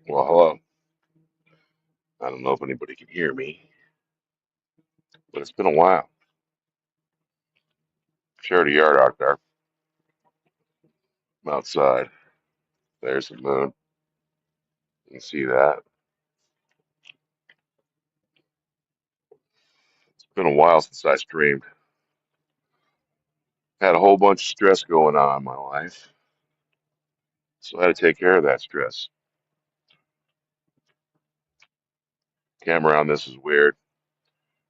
Well, hello. I don't know if anybody can hear me, but it's been a while. Shared a yard out there. I'm outside. There's the moon. You can see that. It's been a while since I streamed. Had a whole bunch of stress going on in my life, so I had to take care of that stress. Camera on this is weird.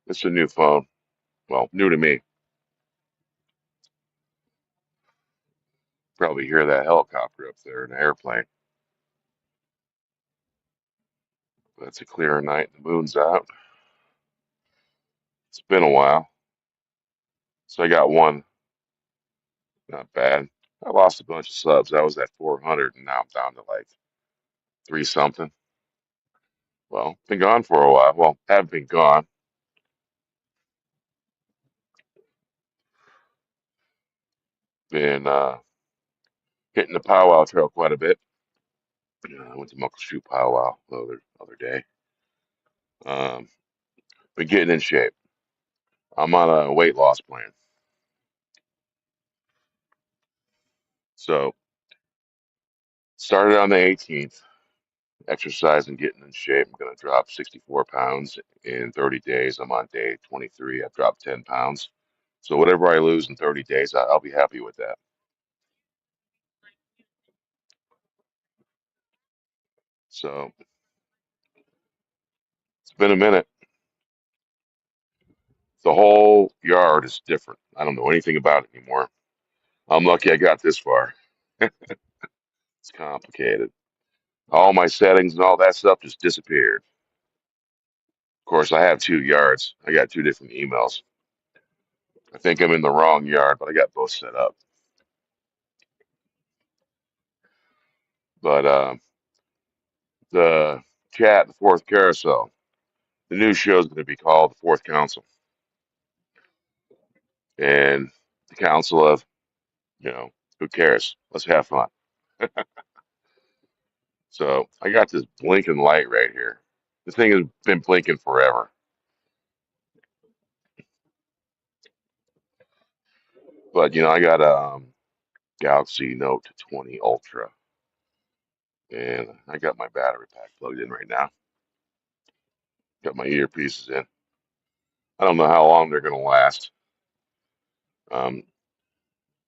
It's a new phone. Well, new to me. Probably hear that helicopter up there, an airplane. But it's a clear night. The moon's out. It's been a while. So I got one. Not bad. I lost a bunch of subs. I was at 400, and now I'm down to like three something. Well, been gone for a while. Well, have been gone. Been hitting the powwow trail quite a bit. I went to Muckleshoot powwow the other day. Um, been getting in shape. I'm on a weight loss plan. So started on the 18th, exercise and getting in shape. I'm gonna drop 64 pounds in 30 days. I'm on day 23. I've dropped 10 pounds. So whatever I lose in 30 days, I'll be happy with that. So it's been a minute. The whole yard is different. I don't know anything about it anymore. I'm lucky I got this far. It's complicated. All my settings and all that stuff just disappeared. Of course, I have two yards. I got two different emails. I think I'm in the wrong yard, but I got both set up. But the chat, the fourth carousel, the new show is going to be called The Fourth Council. And the council of, who cares? Let's have fun. So I got this blinking light right here. The thing has been blinking forever. But, I got a Galaxy Note 20 Ultra. And I got my battery pack plugged in right now. Got my earpieces in. I don't know how long they're going to last. Um,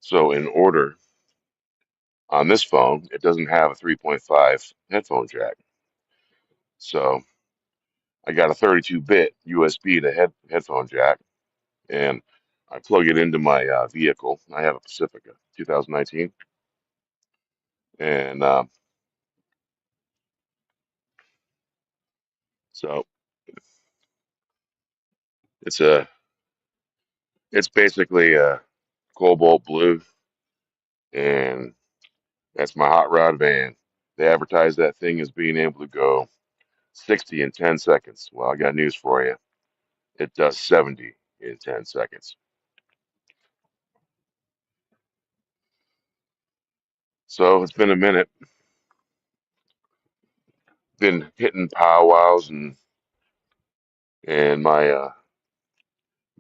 so in order on this phone, it doesn't have a 3.5 headphone jack. So I got a 32-bit USB to headphone jack, and I plug it into my vehicle. I have a Pacifica 2019, and so it's a it's basically a cobalt blue, and that's my hot rod van. They advertise that thing as being able to go 60 in 10 seconds. Well, I got news for you. It does 70 in 10 seconds. So it's been a minute. Been hitting powwows and my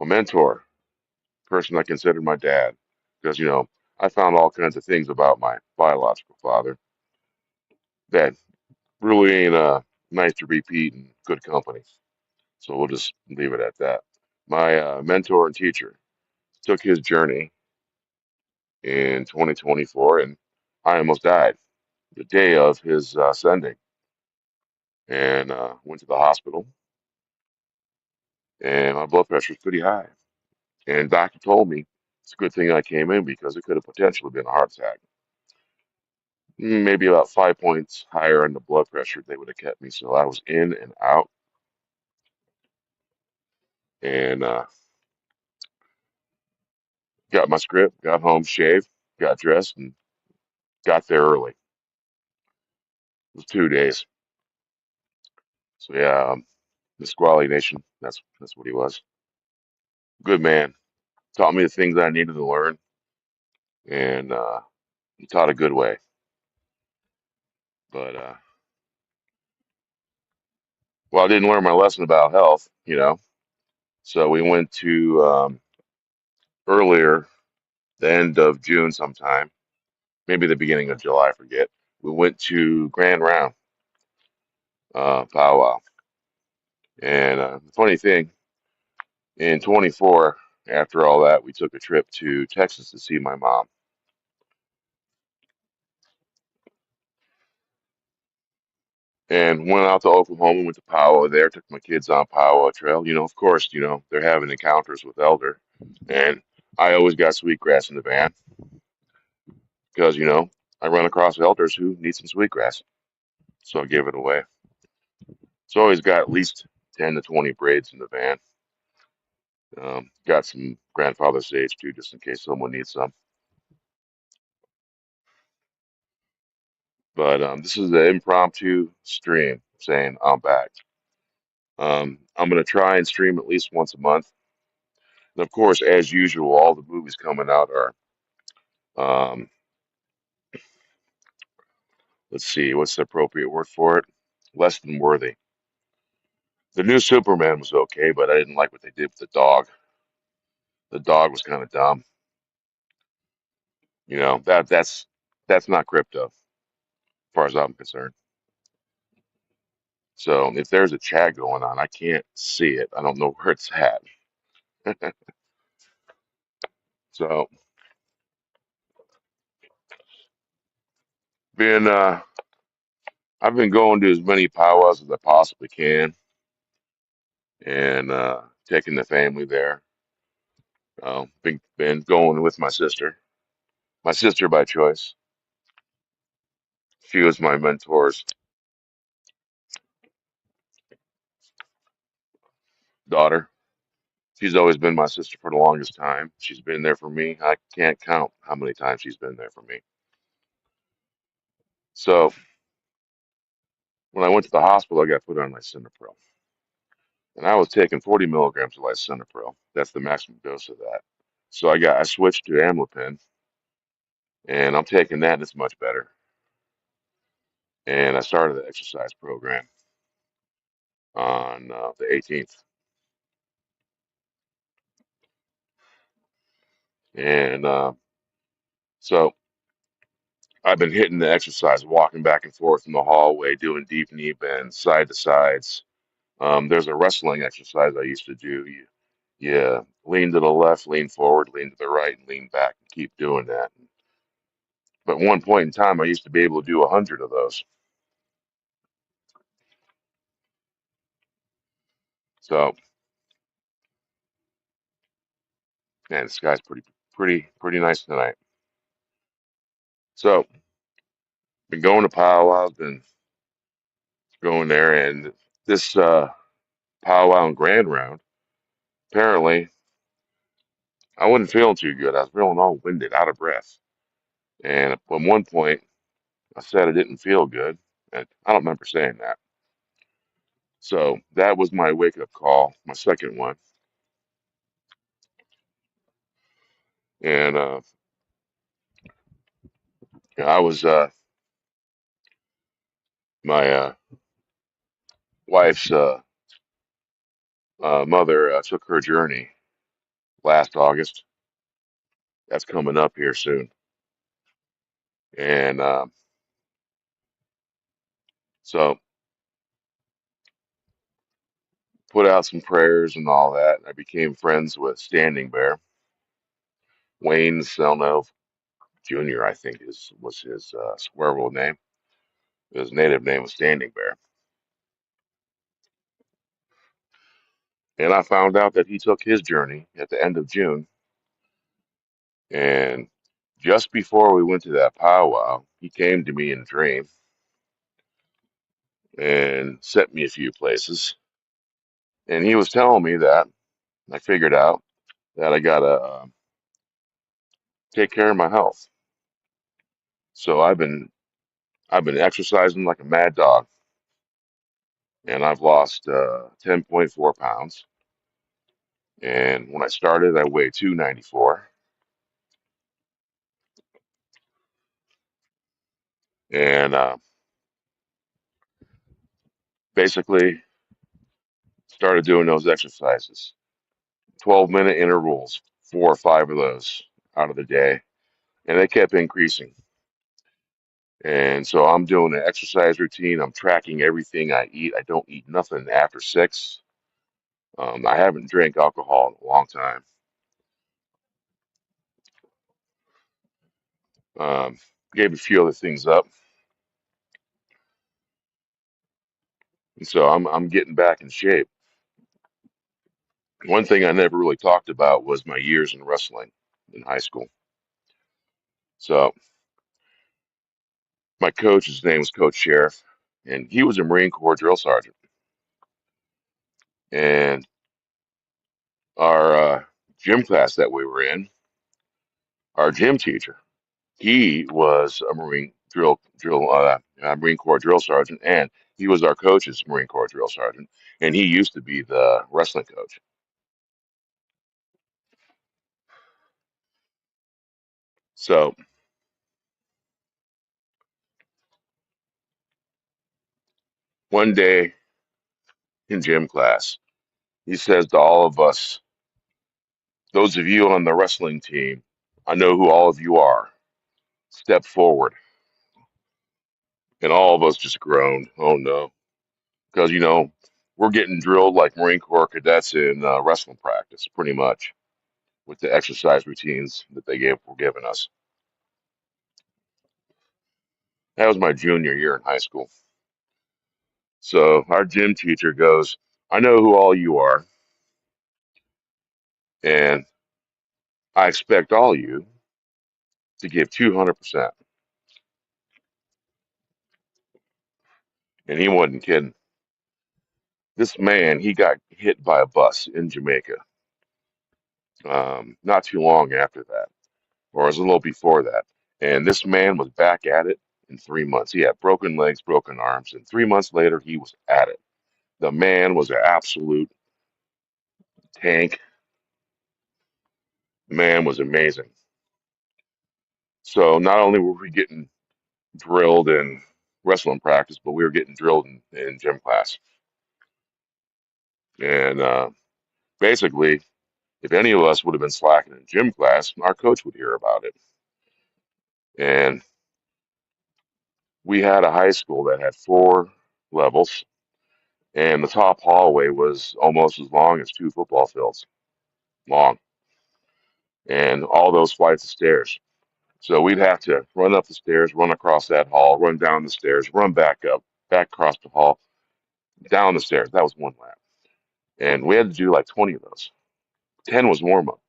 mentor, person I considered my dad, because I found all kinds of things about my biological father that really ain't nice to repeat in good company. So we'll just leave it at that. My mentor and teacher took his journey in 2024, and I almost died the day of his sending, and went to the hospital, and my blood pressure was pretty high. And doctor told me it's a good thing I came in because it could have potentially been a heart attack. Maybe about 5 points higher in the blood pressure, they would have kept me. So I was in and out, and got my script, got home, shaved, got dressed, and got there early. It was 2 days. So yeah, Nisqually Nation. That's what he was. Good man. Taught me the things I needed to learn, and he taught a good way. But Well, I didn't learn my lesson about health, you know. So we went to earlier, the end of June sometime, maybe the beginning of July, I forget. We went to Grand Round powwow. And the funny thing, in 24, after all that, we took a trip to Texas to see my mom. And went out to Oklahoma, went to powwow there, took my kids on powwow trail. Of course, they're having encounters with elder. And I always got sweetgrass in the van because, I run across elders who need some sweetgrass. So I give it away. So I always got at least 10 to 20 braids in the van. Got some grandfather sage too, just in case someone needs some. But this is an impromptu stream saying I'm back. I'm going to try and stream at least once a month. And of course, as usual, all the movies coming out are, um, let's see, what's the appropriate word for it? Less than worthy. The new Superman was okay, but I didn't like what they did with the dog. The dog was kind of dumb. That's not crypto, as far as I'm concerned. So if there's a chat going on, I can't see it. I don't know where it's at. So been I've been going to as many powwows as I possibly can, and taking the family there. Been going with my sister by choice. She was my mentor's daughter. She's always been my sister for the longest time. She's been there for me. I can't count how many times she's been there for me. So when I went to the hospital, I got put on lisinopril, and I was taking 40 milligrams of lisinopril. That's the maximum dose of that. So I switched to amlopin, and I'm taking that, and it's much better. And I started the exercise program on the 18th, and so I've been hitting the exercise, walking back and forth in the hallway, doing deep knee bends, side to sides. There's a wrestling exercise I used to do. You lean to the left, lean forward, lean to the right, and lean back, and keep doing that. But at one point in time, I used to be able to do 100 of those. So, man, the sky's pretty nice tonight. So, been going to powwows, been going there, and this powwow and grand round. Apparently, I wasn't feeling too good. I was feeling all winded, out of breath. And at one point, I said I didn't feel good. And I don't remember saying that. So that was my wake up call, my second one. And I was, my wife's mother took her journey last August. That's coming up here soon. And so put out some prayers and all that. I became friends with Standing Bear. Wayne Selnov Jr., I think was his swearable name. His native name was Standing Bear. And I found out that he took his journey at the end of June. And just before we went to that powwow, he came to me in a dream and sent me a few places. And he was telling me that I figured out that I gotta take care of my health. So I've been exercising like a mad dog, and I've lost 10.4 pounds. And when I started, I weighed 294. And basically, Started doing those exercises, 12-minute intervals, 4 or 5 of those out of the day, and they kept increasing. And so I'm doing an exercise routine. I'm tracking everything I eat. I don't eat nothing after 6. I haven't drank alcohol in a long time. Um, Gave a few other things up, and so I'm getting back in shape. One thing I never really talked about was my years in wrestling in high school. So my coach, his name was Coach Sheriff, and he was a Marine Corps drill sergeant. And our gym class that we were in, our gym teacher, he was a Marine Corps drill sergeant, and he was our coach's Marine Corps drill sergeant, and he used to be the wrestling coach. So one day in gym class, he says to all of us, "Those of you on the wrestling team, I know who all of you are. Step forward." And all of us just groaned. Oh no, because we're getting drilled like Marine Corps cadets in wrestling practice, pretty much, with the exercise routines that they were giving us. That was my junior year in high school. So our gym teacher goes, "I know who all you are, and I expect all you to give 200%." And he wasn't kidding. This man, he got hit by a bus in Jamaica, not too long after that, or it was a little before that. And this man was back at it in 3 months. He had broken legs, broken arms, and 3 months later, he was at it. The man was an absolute tank. The man was amazing. So not only were we getting drilled in wrestling practice, but we were getting drilled in gym class. And basically, if any of us would have been slacking in gym class, our coach would hear about it. And we had a high school that had 4 levels, and the top hallway was almost as long as 2 football fields long, and all those flights of stairs. So we'd have to run up the stairs, run across that hall, run down the stairs, run back up, back across the hall, down the stairs. That was one lap. And we had to do like 20 of those. 10 was warm up,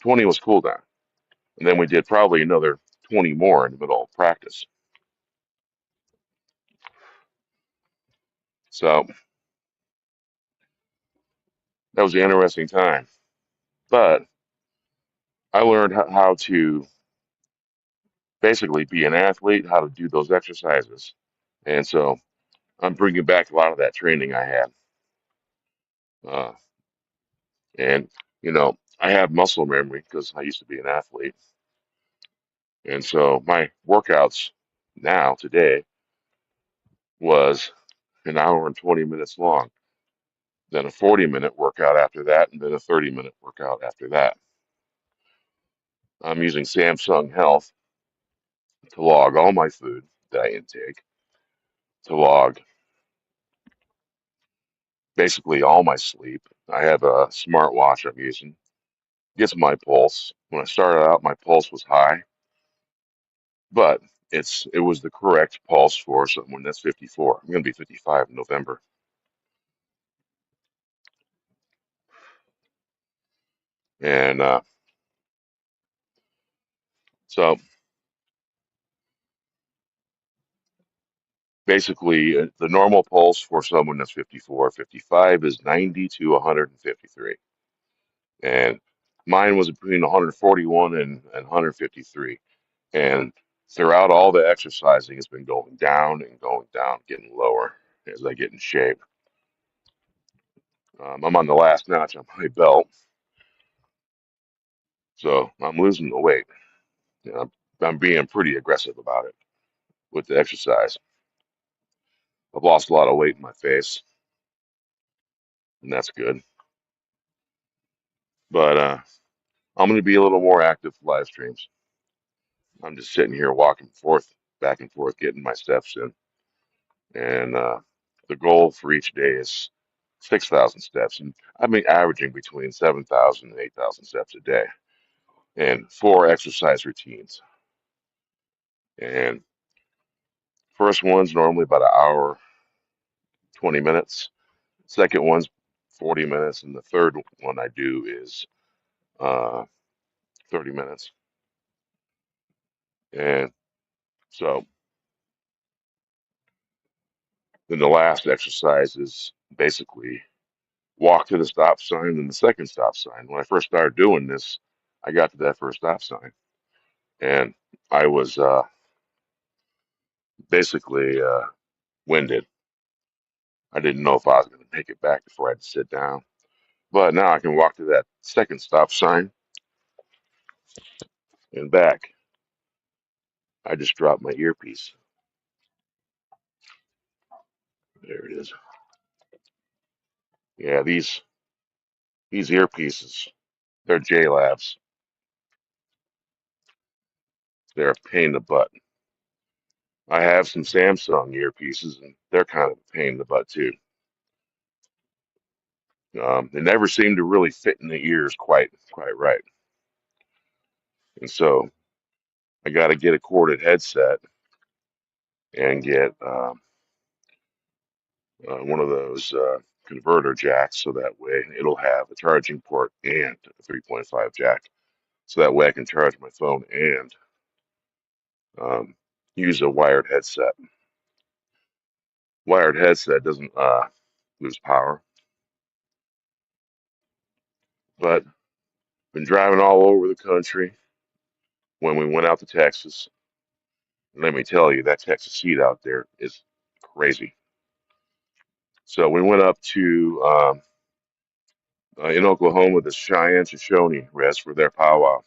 20 was cool down. And then we did probably another 20 more in the middle of practice. So that was an interesting time. But I learned how to basically be an athlete, how to do those exercises. And so I'm bringing back a lot of that training I had. Uh, and, I have muscle memory because I used to be an athlete. And so my workouts now, today, was an hour and 20 minutes long, then a 40-minute workout after that, and then a 30-minute workout after that. I'm using Samsung Health to log all my food that I intake, to log basically all my sleep. I have a smartwatch I'm using. Gets my pulse. When I started out, my pulse was high, but it was the correct pulse for someone that's 54. I'm going to be 55 in November. And so basically, the normal pulse for someone that's 54, 55 is 90 to 153. And mine was between 141 and 153. And throughout all the exercising, it's been going down and going down, getting lower as I get in shape. I'm on the last notch on my belt, so I'm losing the weight. I'm being pretty aggressive about it with the exercise. I've lost a lot of weight in my face. and that's good. But I'm going to be a little more active for live streams. I'm just sitting here walking forth, back and forth, getting my steps in. And the goal for each day is 6,000 steps. And I've been averaging between 7,000 and 8,000 steps a day and 4 exercise routines. And first one's normally about an hour, 20 minutes. Second one's 40 minutes. And the third one I do is uh, 30 minutes. And so then the last exercise is basically walk to the stop sign and the second stop sign. When I first started doing this, I got to that first stop sign and I was basically winded. I didn't know if I was going to make it back before I had to sit down. But now I can walk to that second stop sign and back. I just dropped my earpiece. There it is. Yeah, these earpieces, they're JLabs. They're a pain in the butt. I have some Samsung earpieces, and they're kind of a pain in the butt too. They never seem to really fit in the ears quite right. And so I got to get a corded headset and get one of those converter jacks so that way it'll have a charging port and a 3.5 jack. So that way I can charge my phone and um, use a wired headset. Wired headset doesn't lose power, but been driving all over the country. When we went out to Texas, let me tell you, that Texas heat out there is crazy. So we went up to in Oklahoma, the Cheyenne Shoshone rest for their powwow.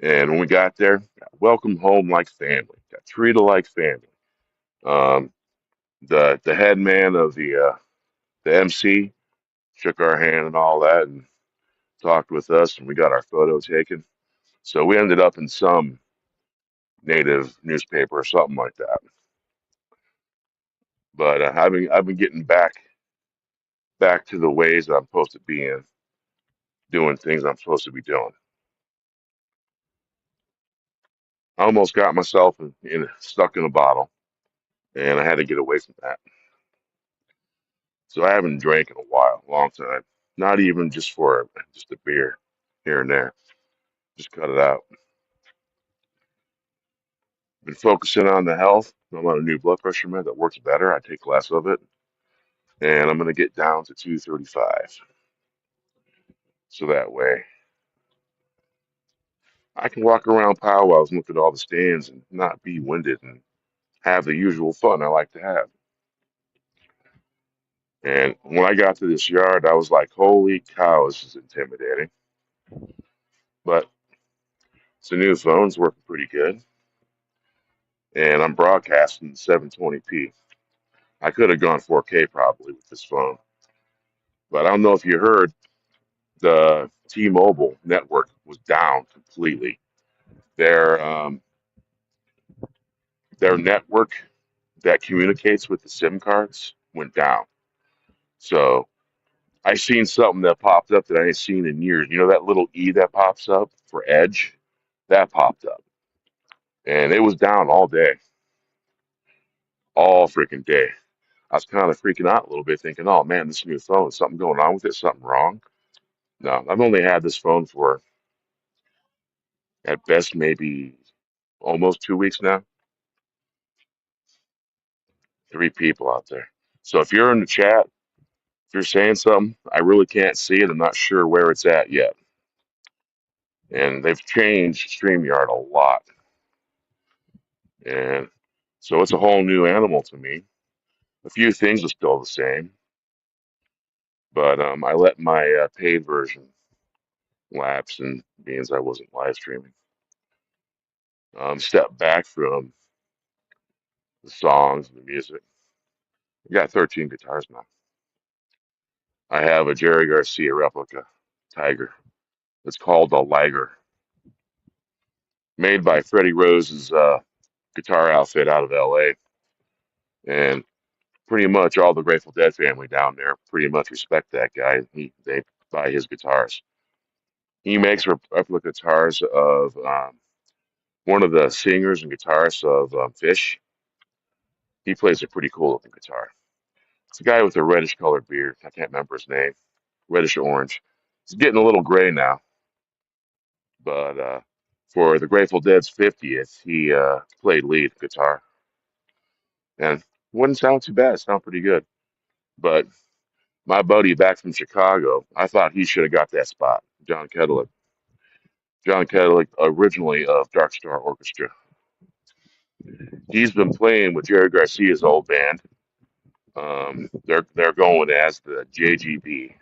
And when we got there, got welcomed home like family, got treated like family. Um, the head man of the MC shook our hand and all that, and talked with us, and we got our photo taken. So we ended up in some native newspaper or something like that. But I've been getting back to the ways that I'm supposed to be in, doing things I'm supposed to be doing. I almost got myself stuck in a bottle, and I had to get away from that. So I haven't drank in a while, a long time. Not even just a beer here and there. Just cut it out. Been focusing on the health. I'm on a new blood pressure med that works better. I take less of it, and I'm gonna get down to 235. So that way I can walk around powwows and look at all the stands and not be winded and have the usual fun I like to have. And when I got to this yard, I was like, holy cow, this is intimidating. But it's a new phone, it's working pretty good. And I'm broadcasting 720p. I could have gone 4K probably with this phone. But I don't know if you heard, the T-Mobile network was down completely. Their their network that communicates with the SIM cards went down. So I seen something that popped up that I ain't seen in years. You know that little E that pops up for Edge? That popped up. And it was down all day, all freaking day. I was kind of freaking out a little bit, thinking, oh man, this new phone, is something going on with it, something wrong? No, I've only had this phone for at best maybe almost 2 weeks now. 3 people out there. So if you're in the chat, if you're saying something, I really can't see it. I'm not sure where it's at yet. And they've changed StreamYard a lot. And so it's a whole new animal to me. A few things are still the same, but I let my paid version lapse and means I wasn't live streaming. Step back from the songs and the music. I got 13 guitars now. I have a Jerry Garcia replica Tiger. It's called the Liger, made by Freddie Rose's guitar outfit out of L.A. And pretty much all the Grateful Dead family down there pretty much respect that guy. They buy his guitars. He makes replica guitars of one of the singers and guitarists of Fish. He plays a pretty cool looking guitar. It's a guy with a reddish colored beard. I can't remember his name. Reddish orange. He's getting a little gray now, but for the Grateful Dead's 50th, he played lead guitar, and wouldn't sound too bad. It sounded pretty good. But my buddy back from Chicago, I thought he should have got that spot. John Kedelic. John Kedelic, originally of Dark Star Orchestra. He's been playing with Jerry Garcia's old band. They're going as the JGB,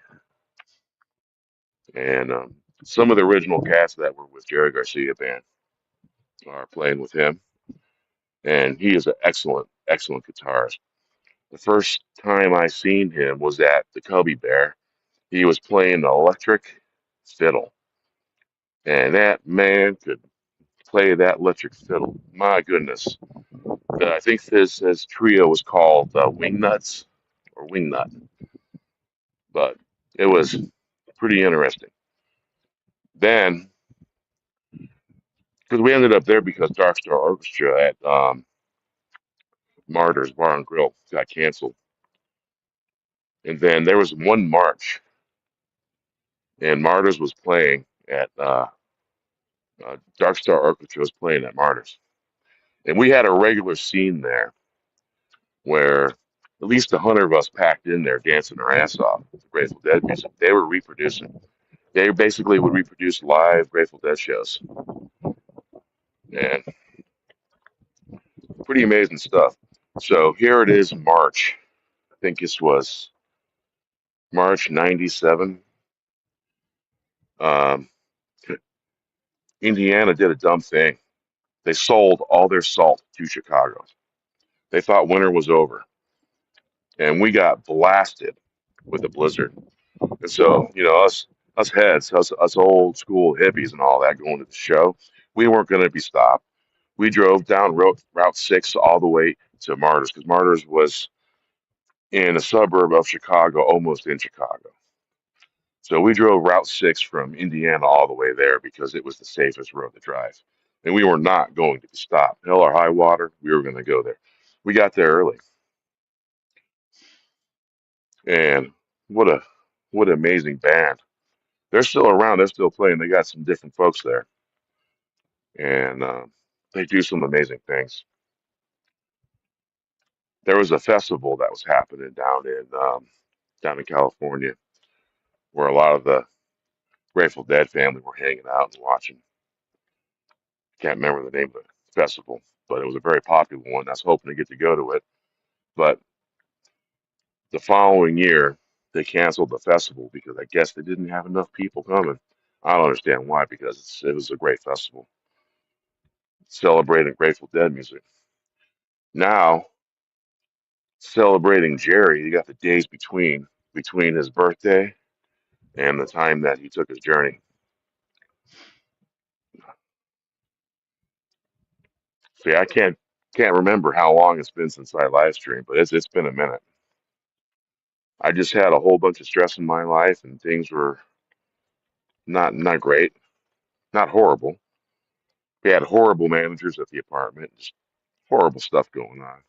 and some of the original cats that were with Jerry Garcia band are playing with him, and he is an excellent guitarist. The first time I seen him was at the Cubby Bear. He was playing the electric fiddle, and that man could play that electric fiddle. My goodness. I think his trio was called Wingnuts or Wingnut, but it was pretty interesting. Then, because we ended up there because Dark Star Orchestra at Martyrs Bar and Grill got canceled. And then there was one March, and Martyrs was playing at Dark Star Orchestra was playing at Martyrs. And we had a regular scene there where at least 100 of us packed in there dancing our ass off with the Grateful Dead music. They were reproducing. They basically would reproduce live Grateful Dead shows. And pretty amazing stuff. So here it is, March. I think this was March '97. Um, Indiana did a dumb thing. They sold all their salt to Chicago. They thought winter was over, and we got blasted with a blizzard. And so, us heads, us old school hippies and all that going to the show, we weren't going to be stopped. We drove down Route 6 all the way to Martyrs because Martyrs was in a suburb of Chicago, almost in Chicago. So we drove Route 6 from Indiana all the way there because it was the safest road to drive. And we were not going to be stopped. Hell or high water, we were going to go there. We got there early. And what a what an amazing band. They're still around. They're still playing. They got some different folks there. And they do some amazing things. There was a festival that was happening down in California where a lot of the Grateful Dead family were hanging out and watching. Can't remember the name of the festival, but it was a very popular one. I was hoping to get to go to it, but the following year they canceled the festival because I guess they didn't have enough people coming. I don't understand why because it was a great festival celebrating Grateful Dead music. Now celebrating Jerry, you got the days between his birthday and the time that he took his journey. See, I can't remember how long it's been since I live streamed, but it's been a minute. I just had a whole bunch of stress in my life, and things were not great, not horrible. We had horrible managers at the apartment, just horrible stuff going on,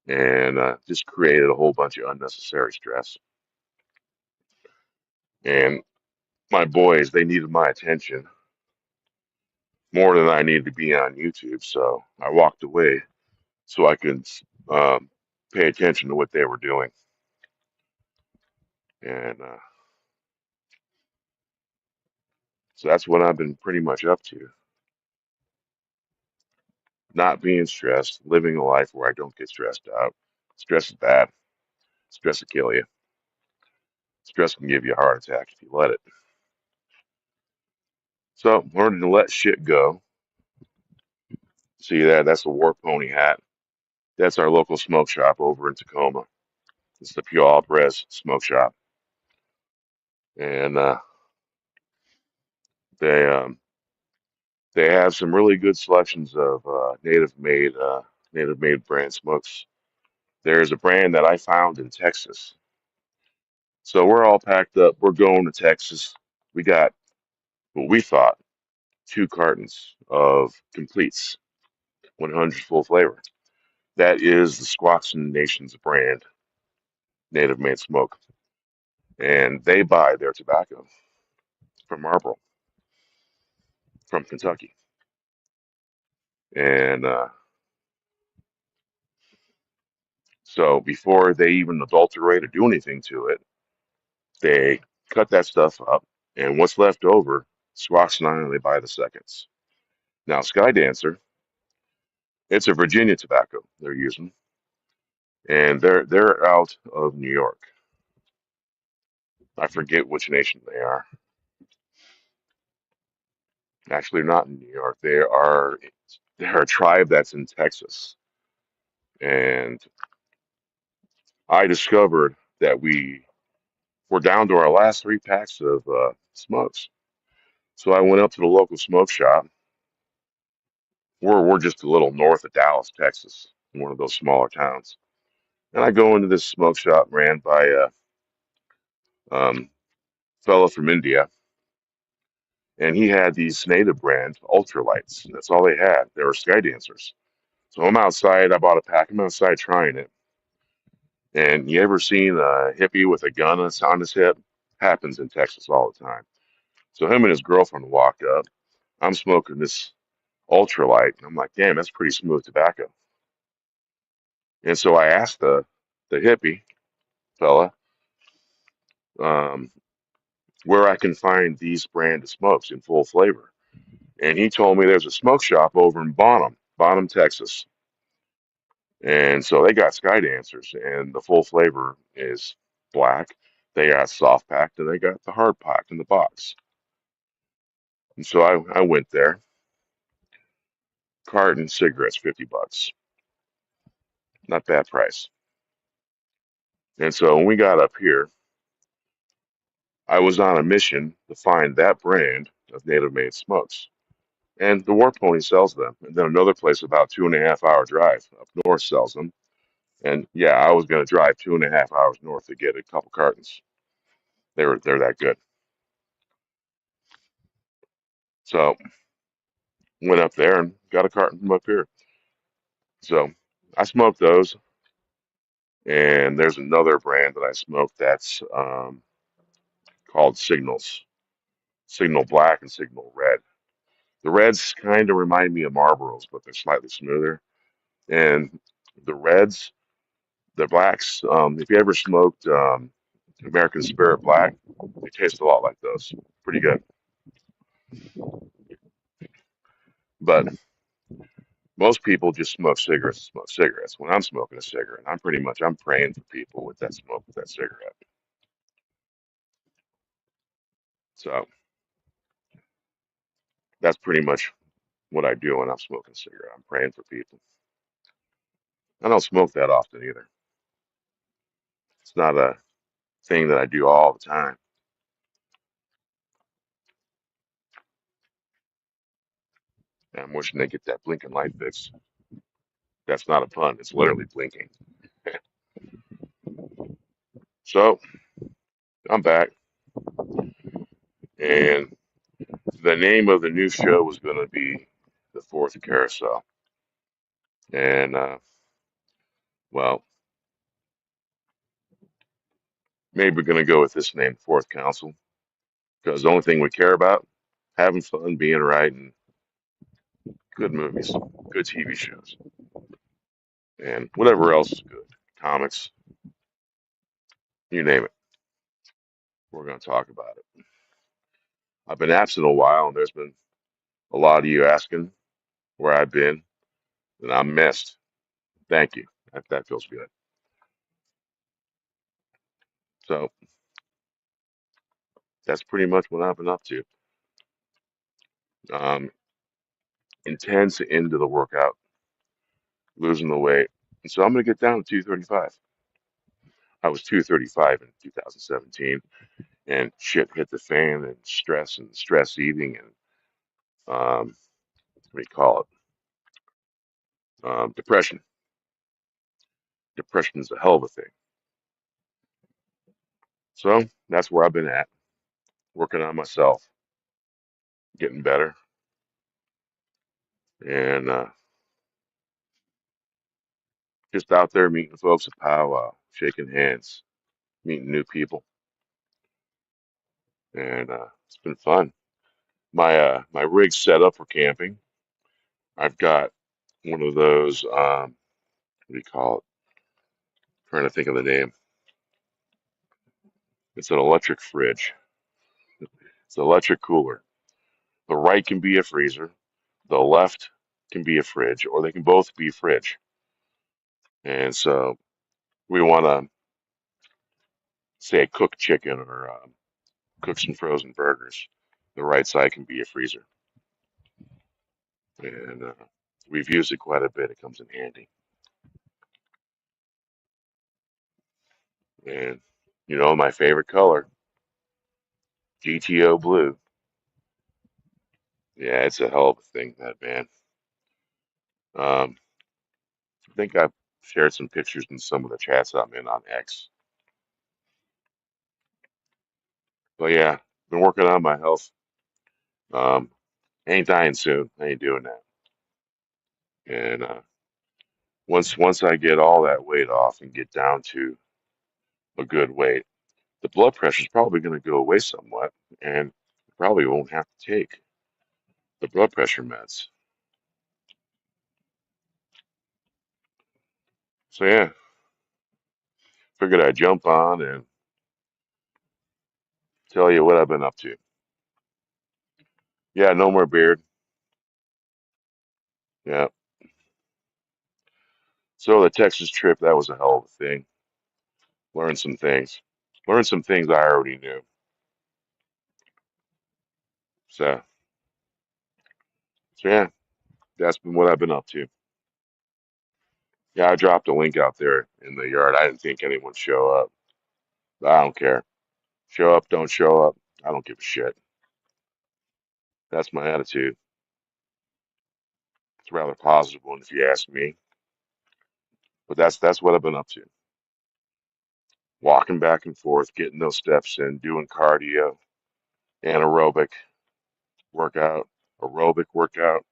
and just created a whole bunch of unnecessary stress. And my boys, they needed my attention more than I needed to be on YouTube, so I walked away so I could um, pay attention to what they were doing. And so that's what I've been pretty much up to. Not being stressed, living a life where I don't get stressed out. Stress is bad. Stress will kill you. Stress can give you a heart attack if you let it. So learning to let shit go. See that? That's a War Pony hat. That's our local smoke shop over in Tacoma. It's the Pure Alvarez Smoke Shop. and they they have some really good selections of native made brand smokes. There's a brand that I found in Texas. So we're all packed up. We're going to Texas. We got what we thought 2 cartons of completes, 100 full flavor. That is the Squaxin Nation's brand, native made smoke. And they buy their tobacco from Marlboro, from Kentucky. And so before they even adulterate or do anything to it, they cut that stuff up. And what's left over, Squaxin Island, they buy the seconds. Now, Skydancer, it's a Virginia tobacco they're using, and they're out of New York. I forget which nation they are. Actually, they're not in New York. They're a tribe that's in Texas. And I discovered that we were down to our last 3 packs of smokes. So I went up to the local smoke shop. We're just a little north of Dallas, Texas, in one of those smaller towns. And I go into this smoke shop ran by a fellow from India, and he had these native brand ultralights. That's all they had. They were Sky Dancers. So I'm outside. I bought a pack. I'm outside trying it. And you ever seen a hippie with a gun on his hip? Happens in Texas all the time. So him and his girlfriend walk up. I'm smoking this ultralight, and I'm like, damn, that's pretty smooth tobacco. And so I asked the hippie fella um, where I can find these brand of smokes in full flavor. And he told me there's a smoke shop over in Bonham, Texas. And so they got Sky Dancers, and the full flavor is black. They got soft packed, and they got the hard packed in the box. And so I went there. Carton cigarettes, $50. Not bad price. And so when we got up here, I was on a mission to find that brand of native made smokes. And the War Pony sells them. And then another place about 2.5 hour drive up north sells them. And yeah, I was going to drive 2.5 hours north to get a couple cartons. They're that good. So went up there and got a carton from up here. So I smoked those. And there's another brand that I smoked that's called Signals, Signal Black and Signal Red. The reds kind of remind me of Marlboros, but they're slightly smoother. And the reds, the blacks, if you ever smoked American Spirit Black, they taste a lot like those. Pretty good. But most people just smoke cigarettes. When I'm smoking a cigarette, I'm praying for people with that smoke, with that cigarette. So that's pretty much what I do when I'm smoking a cigarette. I'm praying for people. I don't smoke that often either. It's not a thing that I do all the time. And I'm wishing they get that blinking light fixed. That's not a pun. It's literally blinking. So I'm back, and the name of the new show was going to be The Fourth Carousel. And, well, maybe we're going to go with this name, Fourth Council, because the only thing we care about, having fun, being right, and good movies, good TV shows, and whatever else is good. Comics, you name it. We're going to talk about it. I've been absent a while, and there's been a lot of you asking where I've been, and I'm missed. Thank you. That feels good. So that's pretty much what I've been up to. Um, Intense into the workout, losing the weight. And so I'm going to get down to 235. I was 235 in 2017. and shit hit the fan and stress eating and what do you call it? Depression. Depression is a hell of a thing. So that's where I've been at, working on myself, getting better, and just out there meeting folks at powwow, shaking hands, meeting new people, and it's been fun. My rig's set up for camping. I've got one of those what do you call it? Trying to think of the name. It's an electric fridge. It's an electric cooler. The right can be a freezer, the left can be a fridge, or they can both be fridge. And so we want to say cook chicken or cook some frozen burgers. The right side can be a freezer, and we've used it quite a bit. It comes in handy, and my favorite color, GTO blue. Yeah, it's a hell of a thing, that man. Um, I think I've shared some pictures in some of the chats I'm in on X. But yeah, been working on my health. Um, ain't dying soon. I ain't doing that. And once I get all that weight off and get down to a good weight, the blood pressure is probably going to go away somewhat, and probably won't have to take the blood pressure meds. So yeah, figured I'd jump on and tell you what I've been up to. Yeah, no more beard. Yeah. So the Texas trip, that was a hell of a thing. Learned some things. Learned some things I already knew. So, so yeah, that's been what I've been up to. Yeah, I dropped a link out there in the yard. I didn't think anyone would show up. I don't care. Show up, don't show up. I don't give a shit. That's my attitude. It's rather positive one if you ask me. But that's what I've been up to. Walking back and forth, getting those steps in, doing cardio, anaerobic workout, aerobic workout,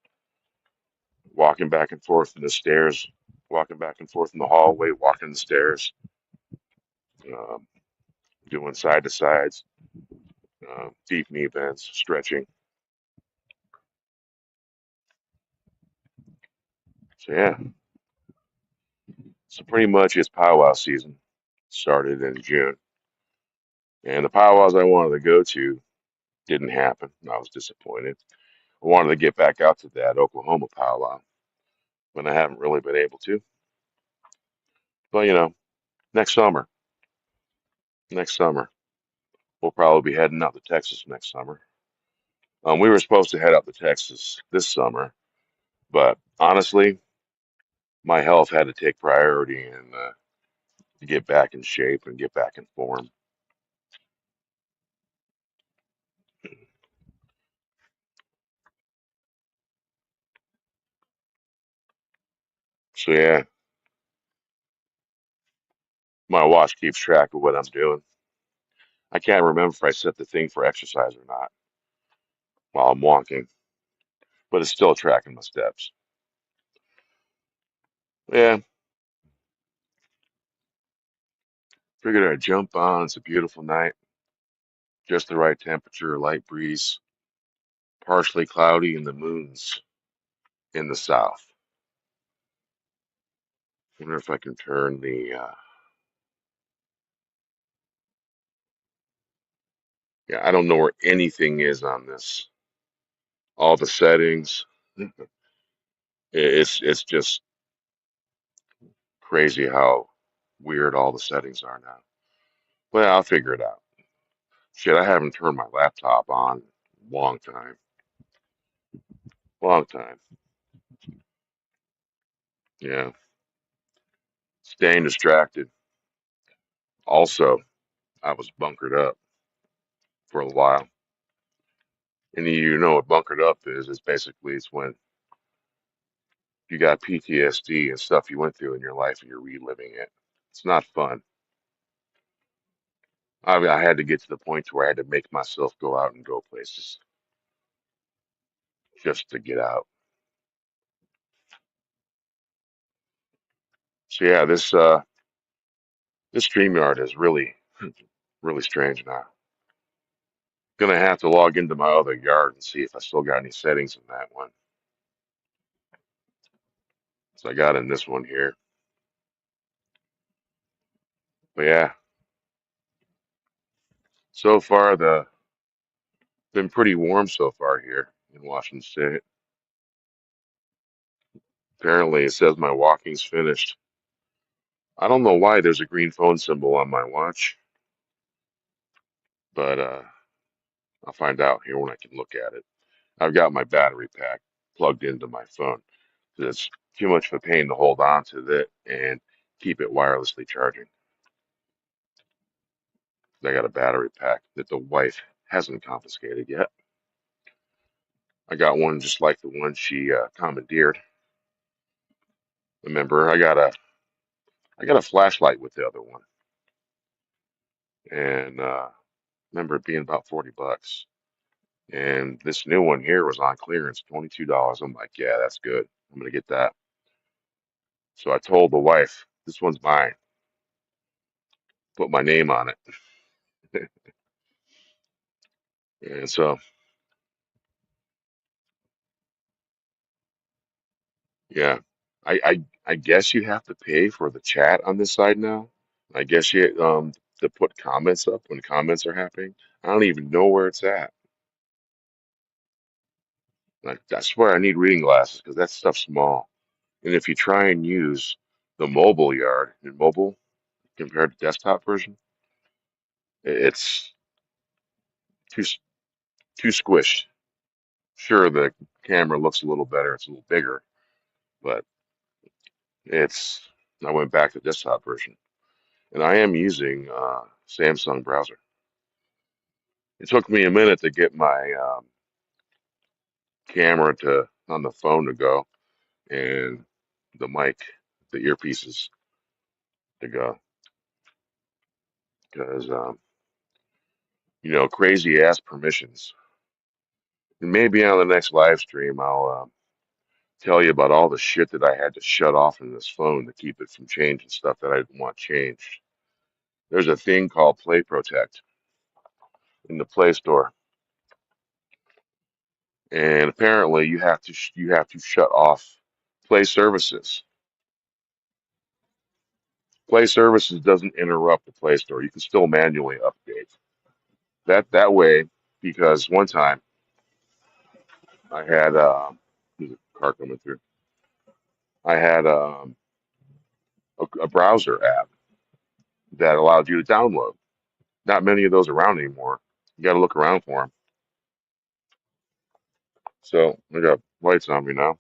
walking back and forth in the stairs, walking back and forth in the hallway, walking the stairs, um, doing side to sides, deep knee bends, stretching. So yeah, so pretty much it's powwow season. Started in June, and the powwows I wanted to go to didn't happen. I was disappointed. I wanted to get back out to that Oklahoma powwow, but I haven't really been able to. But next summer, next summer, we'll probably be heading out to Texas next summer. We were supposed to head out to Texas this summer, but honestly, my health had to take priority and to get back in shape and get back in form. So yeah, my watch keeps track of what I'm doing. I can't remember if I set the thing for exercise or not while I'm walking, but it's still tracking my steps. Yeah, figured I'd jump on. It's a beautiful night, just the right temperature, light breeze, partially cloudy, and the moon's in the south. Wonder if I can turn the yeah, I don't know where anything is on this. All the settings. It's just crazy how weird all the settings are now. Well, I'll figure it out. Shit, I haven't turned my laptop on in a long time. Long time. Yeah. Staying distracted. Also, I was bunkered up. for a while. And you know what bunkered up is? It's basically it's when you got PTSD and stuff you went through in your life and you're reliving it. It's not fun. I had to get to the point where I had to make myself go out and go places just to get out. So yeah, this StreamYard is really strange now. Gonna have to log into my other yard and see if I still got any settings in that one. So I got in this one here. But yeah, so far the been pretty warm so far here in Washington State. Apparently it says my walking's finished. I don't know why there's a green phone symbol on my watch, but I'll find out here when I can look at it. I've got my battery pack plugged into my phone. It's too much of a pain to hold on to it and keep it wirelessly charging. I got a battery pack that the wife hasn't confiscated yet. I got one just like the one she commandeered. Remember, I got a flashlight with the other one, and remember it being about 40 bucks. And this new one here was on clearance, $22. I'm like, yeah, that's good. I'm gonna get that. So I told the wife, this one's mine. Put my name on it. And so, yeah, I guess you have to pay for the chat on this side now. I guess you to put comments up when comments are happening. I don't even know where it's at. Like that's where I need reading glasses because that stuff's small. And if you try and use the mobile yard in mobile compared to desktop version, it's too too squished. Sure, the camera looks a little better, it's a little bigger, but it's I went back to desktop version, and I am using Samsung browser. It took me a minute to get my camera to on the phone to go, and the mic, the earpieces to go, because crazy ass permissions. And maybe on the next live stream, I'll tell you about all the shit that I had to shut off in this phone to keep it from changing stuff that I didn't want changed. There's a thing called Play Protect in the Play Store, and apparently you have to shut off Play Services. Play Services doesn't interrupt the Play Store. You can still manually update that way because one time I had there's a car coming through. I had a browser app that allowed you to download. Not many of those around anymore. You got to look around for them. So I got lights on me now,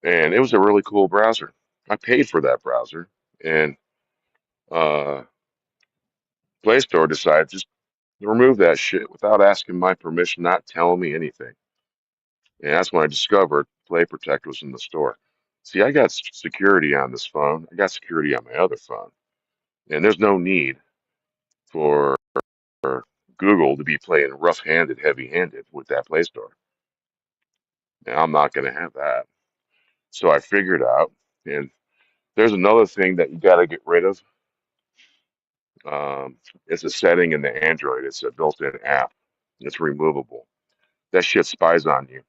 and it was a really cool browser. I paid for that browser, and uh, Play Store decided just to remove that shit without asking my permission, not telling me anything. And that's when I discovered Play Protect was in the store. See, I got security on this phone. I got security on my other phone, and there's no need for Google to be playing rough-handed, heavy-handed with that Play Store. And I'm not going to have that. So I figured out, and there's another thing that you got to get rid of. It's a setting in the Android. It's a built-in app. It's removable. That shit spies on you.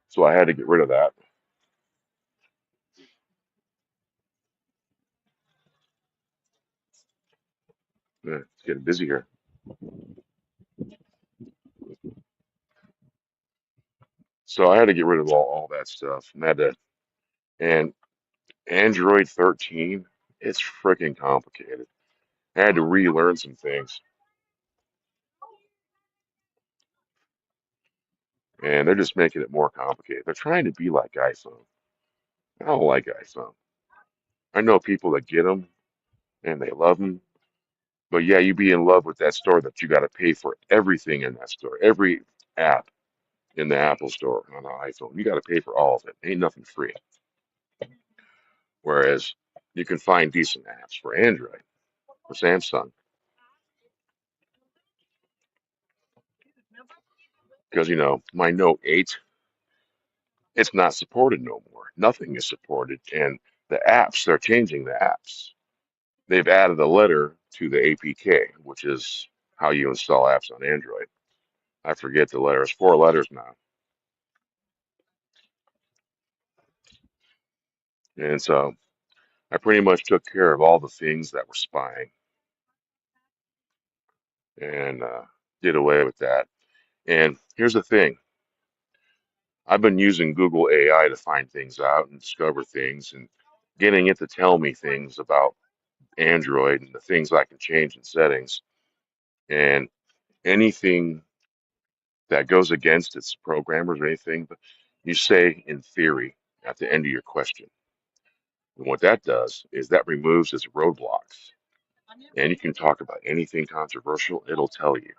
So I had to get rid of that. It's getting busy here. So I had to get rid of all that stuff. And Android 13, it's freaking complicated. I had to relearn some things. And they're just making it more complicated. They're trying to be like iPhone. I don't like iPhone. I know people that get them and they love them, but yeah, you be in love with that store that you got to pay for everything in that store, every app in the Apple Store on an iPhone. You got to pay for all of it. Ain't nothing free. Whereas you can find decent apps for Android, for Samsung, because my Note 8, it's not supported no more. Nothing is supported, and the apps, they're changing the apps. They've added a letter to the APK, which is how you install apps on Android. I forget the letter. It's 4 letters now. And so I pretty much took care of all the things that were spying and did away with that. And here's the thing. I've been using Google AI to find things out and discover things and getting it to tell me things about Android and the things I can change in settings. And anything that goes against its programmers or anything, but you say in theory at the end of your question. And what that does is that removes its roadblocks. And you can talk about anything controversial, it'll tell you.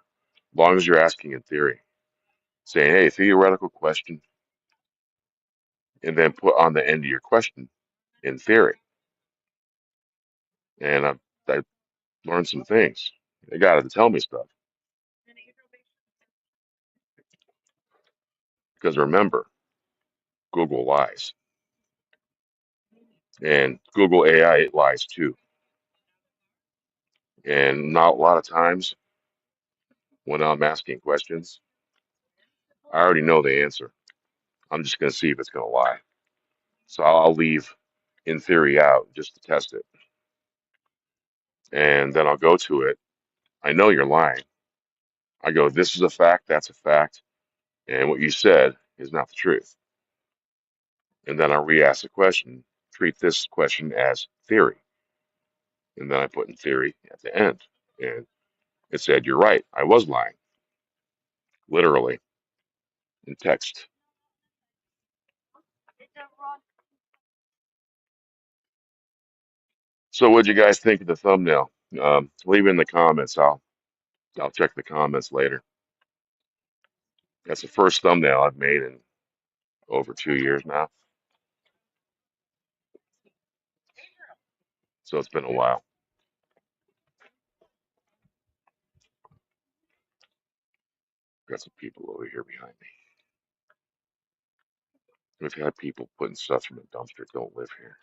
As long as you're asking in theory, saying, hey, theoretical question, and then put on the end of your question in theory. And I learned some things. They got to tell me stuff. Because remember, Google lies. And Google AI, it lies too. And not a lot of times when I'm asking questions, I already know the answer. I'm just going to see if it's going to lie. So I'll leave in theory out just to test it. And then I'll go to it. I know you're lying. I go, this is a fact, that's a fact. And what you said is not the truth. And then I re ask the question, treat this question as theory. And then I put in theory at the end. And it said, you're right. I was lying, literally, in text. So what'd you guys think of the thumbnail? Leave it in the comments. I'll check the comments later. That's the first thumbnail I've made in over 2 years now. So it's been a while. Got some people over here behind me. We've had people putting stuff in the dumpster don't live here.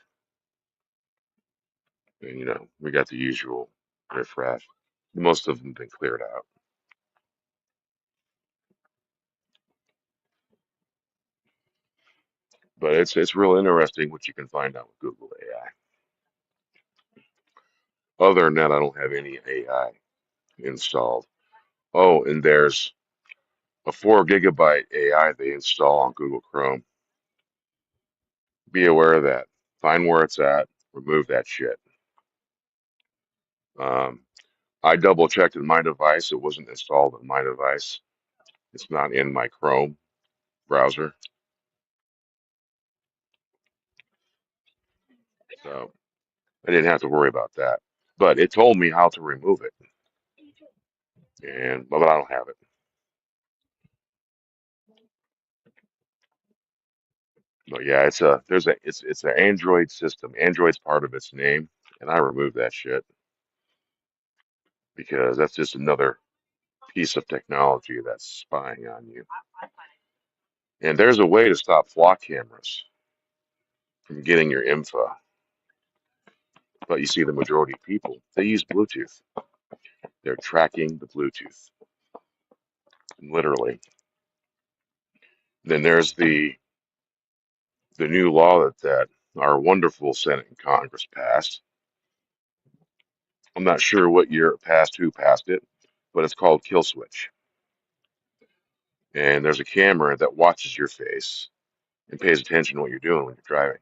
And we got the usual riffraff. Most of them been cleared out. But it's real interesting what you can find out with Google AI. Other than that, I don't have any AI installed. Oh, and there's a 4 GB AI they install on Google Chrome. Be aware of that. Find where it's at. Remove that shit. Um, I double checked in my device. It wasn't installed on my device. It's not in my Chrome browser. So I didn't have to worry about that. But it told me how to remove it. But I don't have it. But yeah, it's an Android system. Android's part of its name, and I removed that shit because that's just another piece of technology that's spying on you. And there's a way to stop flock cameras from getting your info. But you see, the majority of people, they use Bluetooth. They're tracking the Bluetooth, literally. Then there's the new law that our wonderful Senate and Congress passed. I'm not sure what year it passed, who passed it, but it's called Kill Switch. And there's a camera that watches your face and pays attention to what you're doing when you're driving.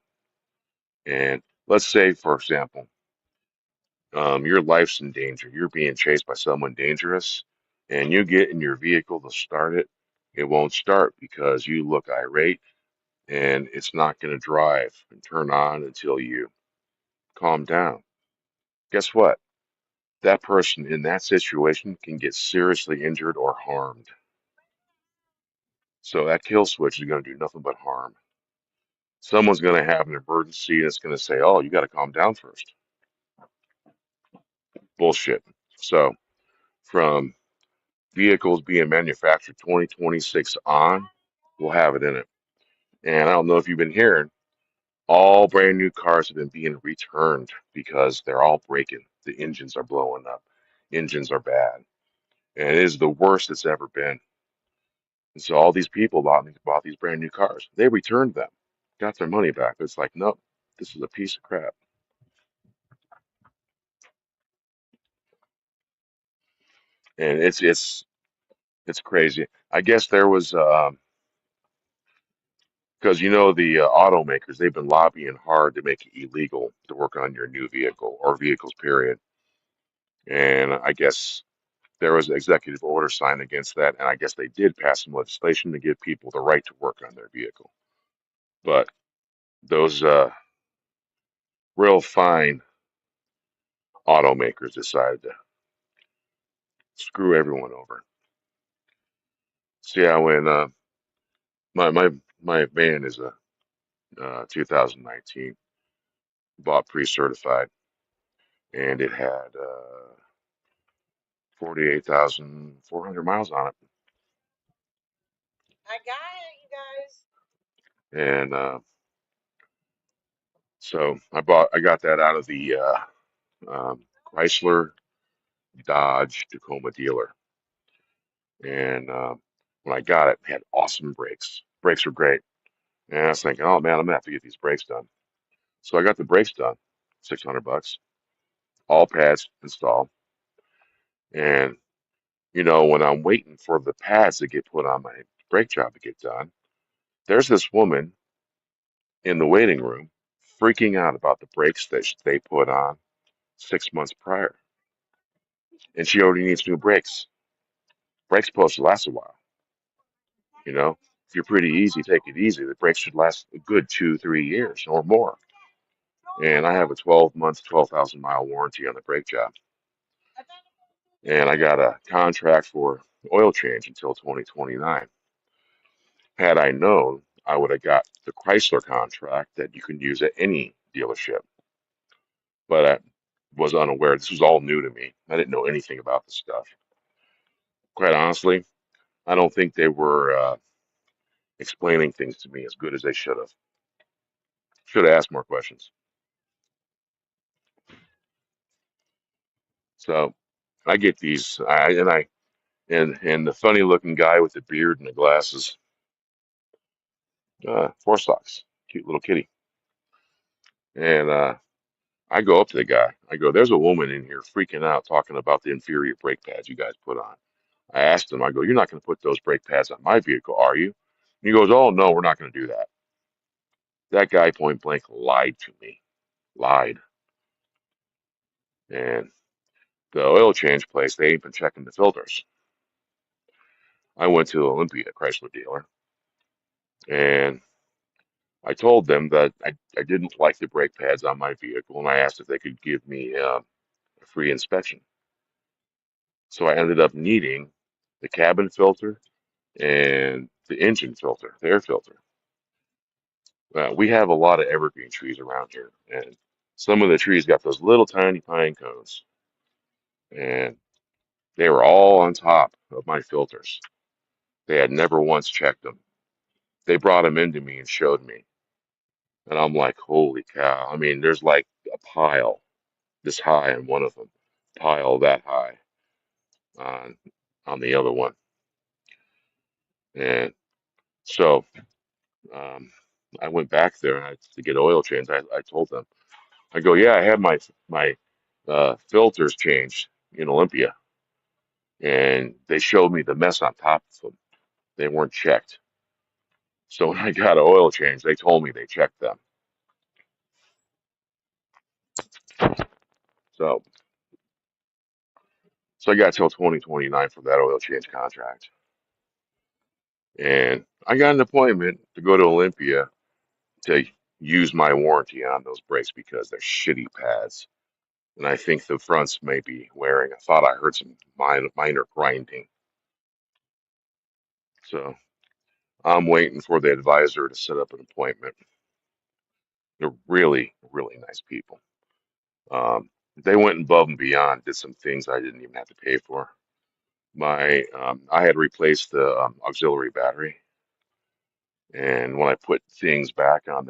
And let's say, for example, your life's in danger. You're being chased by someone dangerous, and you get in your vehicle to start it. It won't start because you look irate, and it's not going to drive and turn on until you calm down. Guess what? That person in that situation can get seriously injured or harmed. So that kill switch is going to do nothing but harm. Someone's going to have an emergency and it's going to say, oh, you got to calm down first. Bullshit. So from vehicles being manufactured 2026 on, we'll have it in it. And I don't know if you've been hearing, all brand new cars have been being returned because they're all breaking. The engines are blowing up. Engines are bad. And it is the worst it's ever been. And so all these people bought these brand new cars. They returned them, got their money back. It's like, nope, this is a piece of crap. And it's crazy. I guess there was because the automakers, they've been lobbying hard to make it illegal to work on your new vehicle or vehicles, period. And I guess there was an executive order signed against that, and I guess they did pass some legislation to give people the right to work on their vehicle. But those real fine automakers decided to screw everyone over. So yeah, when my my my van is a 2019, bought pre-certified, and it had 48,400 miles on it. I got it, you guys. And so I got that out of the Chrysler Dodge Tacoma dealer. And when I got it, it had awesome brakes. Brakes were great. And I was thinking, oh man, I'm gonna have to get these brakes done. So I got the brakes done, $600, all pads installed. And when I'm waiting for the pads to get put on my brake job to get done, there's this woman in the waiting room freaking out about the brakes that they put on 6 months prior. And she already needs new brakes. Brakes supposed to last a while. You know, if you're pretty easy, take it easy. The brakes should last a good 2, 3 years or more. And I have a 12-month, 12,000-mile warranty on the brake job. And I got a contract for oil change until 2029. Had I known, I would have got the Chrysler contract that you can use at any dealership. But I was unaware. This was all new to me. I didn't know anything about this stuff. Quite honestly, I don't think they were explaining things to me as good as they should have. Should have asked more questions. So I get these, and the funny looking guy with the beard and the glasses, Forstocks, cute little kitty. And I go up to the guy. I go, there's a woman in here freaking out talking about the inferior brake pads you guys put on. I asked him, I go, you're not going to put those brake pads on my vehicle, are you? And he goes, oh, no, we're not going to do that. That guy point blank lied to me. Lied. And the oil change place, they ain't been checking the filters. I went to Olympia Chrysler dealer and I told them that I didn't like the brake pads on my vehicle and I asked if they could give me a free inspection. So I ended up needing the cabin filter and the engine filter, the air filter. We have a lot of evergreen trees around here, and some of the trees got those little tiny pine cones, and they were all on top of my filters. They had never once checked them. They brought them into me and showed me, and I'm like, holy cow! I mean, there's like a pile this high on one of them, pile that high on the other one, and so um, I went back there and to get oil change. I told them, I go, yeah, I had my filters changed in Olympia, and they showed me the mess on top of them. They weren't checked. So when I got an oil change, they told me they checked them. So so I got till 2029 for that oil change contract, and I got an appointment to go to Olympia to use my warranty on those brakes because they're shitty pads. And I think the fronts may be wearing. I thought I heard some minor grinding. So I'm waiting for the advisor to set up an appointment. They're really, really nice people. They went above and beyond, did some things I didn't even have to pay for. I had replaced the auxiliary battery, and when I put things back on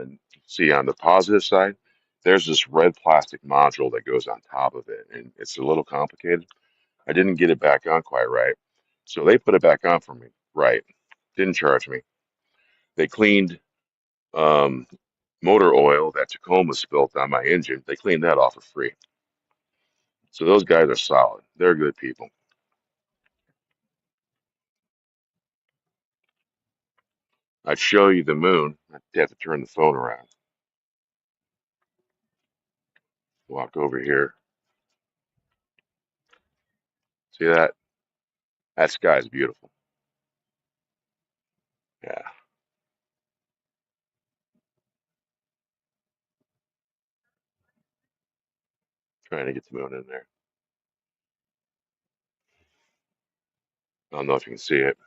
on the positive side, there's this red plastic module that goes on top of it, and it's a little complicated. I didn't get it back on quite right, so they put it back on for me. Right, didn't charge me. They cleaned um, motor oil that Tacoma spilt on my engine. They cleaned that off for free. So those guys are solid. They're good people. I'd show you the moon. I'd have to turn the phone around. Walk over here. See that? That sky's beautiful. Yeah, trying to get the moon in there. I don't know if you can see it,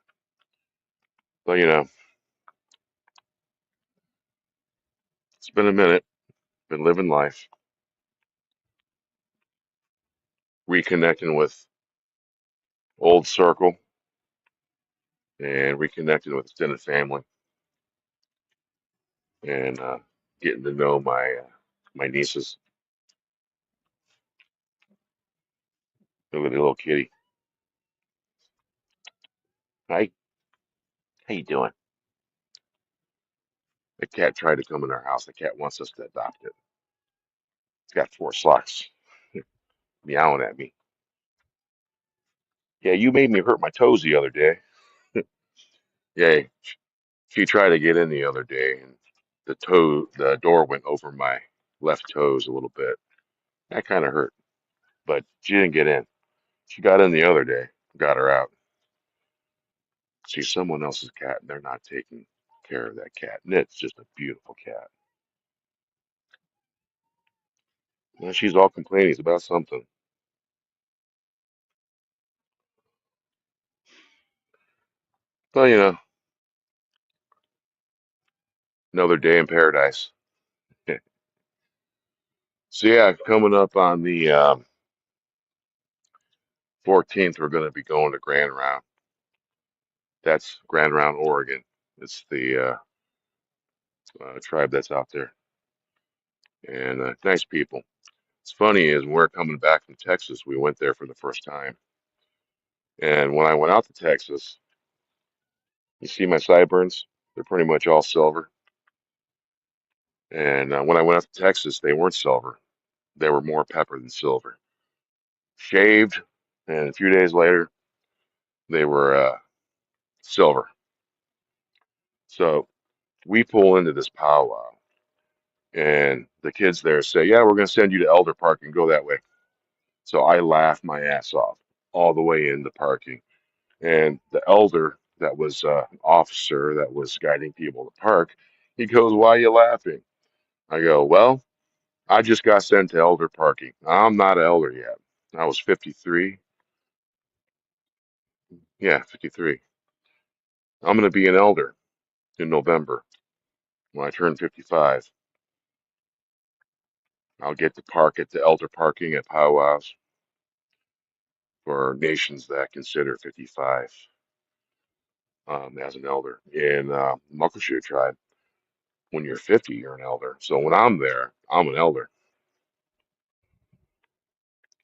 but it's been a minute. Been living life, reconnecting with old circle and reconnecting with extended family, and getting to know my nieces. Look at the little kitty. Hi, how you doing? The cat tried to come in our house. The cat wants us to adopt it. It's got four socks, meowing at me. Yeah, you made me hurt my toes the other day. Yeah, she tried to get in the other day, and the door went over my left toes a little bit. That kind of hurt, but she didn't get in. She got in the other day, got her out. She's someone else's cat, and they're not taking care of that cat. And it's just a beautiful cat. And she's all complaining about something. But another day in paradise. So yeah, coming up on the 14th, we're going to be going to Grand Round. That's Grand Round, Oregon. It's the tribe that's out there, and nice people. It's funny is when we're coming back from Texas, we went there for the first time, and when I went out to Texas, you see my sideburns? They're pretty much all silver. And when I went out to Texas, they weren't silver. They were more pepper than silver. Shaved, and a few days later, they were silver. So we pull into this powwow, and the kids there say, "Yeah, we're going to send you to Elder Park and go that way." So I laughed my ass off all the way in the parking. And the elder that was an officer that was guiding people to park, he goes, "Why are you laughing?" I go, "Well, I just got sent to elder parking. I'm not an elder yet. I was 53. Yeah, 53. I'm going to be an elder in November. When I turn 55, I'll get to park at the elder parking at powwows for nations that consider 55 as an elder. In Muckleshoot tribe, when you're 50, you're an elder. So when I'm there, I'm an elder.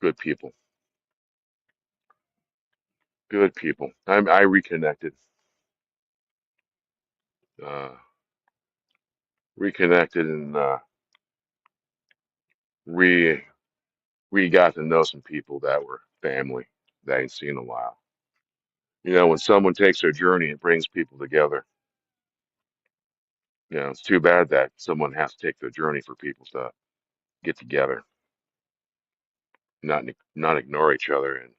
Good people. Good people. I reconnected, uh, reconnected, and re we got to know some people that were family that I ain't seen in a while. When someone takes their journey, it brings people together. It's too bad that someone has to take their journey for people to get together, not ignore each other, and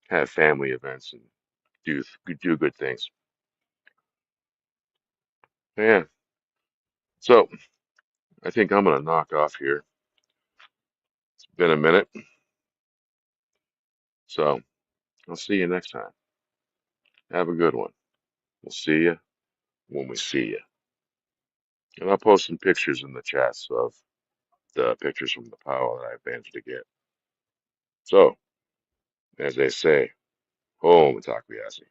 have family events and do do good things. Yeah, So I think I'm gonna knock off here. It's been a minute, so I'll see you next time. Have a good one. We'll see you when we see you. And I'll post some pictures in the chats of the pictures from the powwow that I've managed to get. So, as they say, home Takoyasi.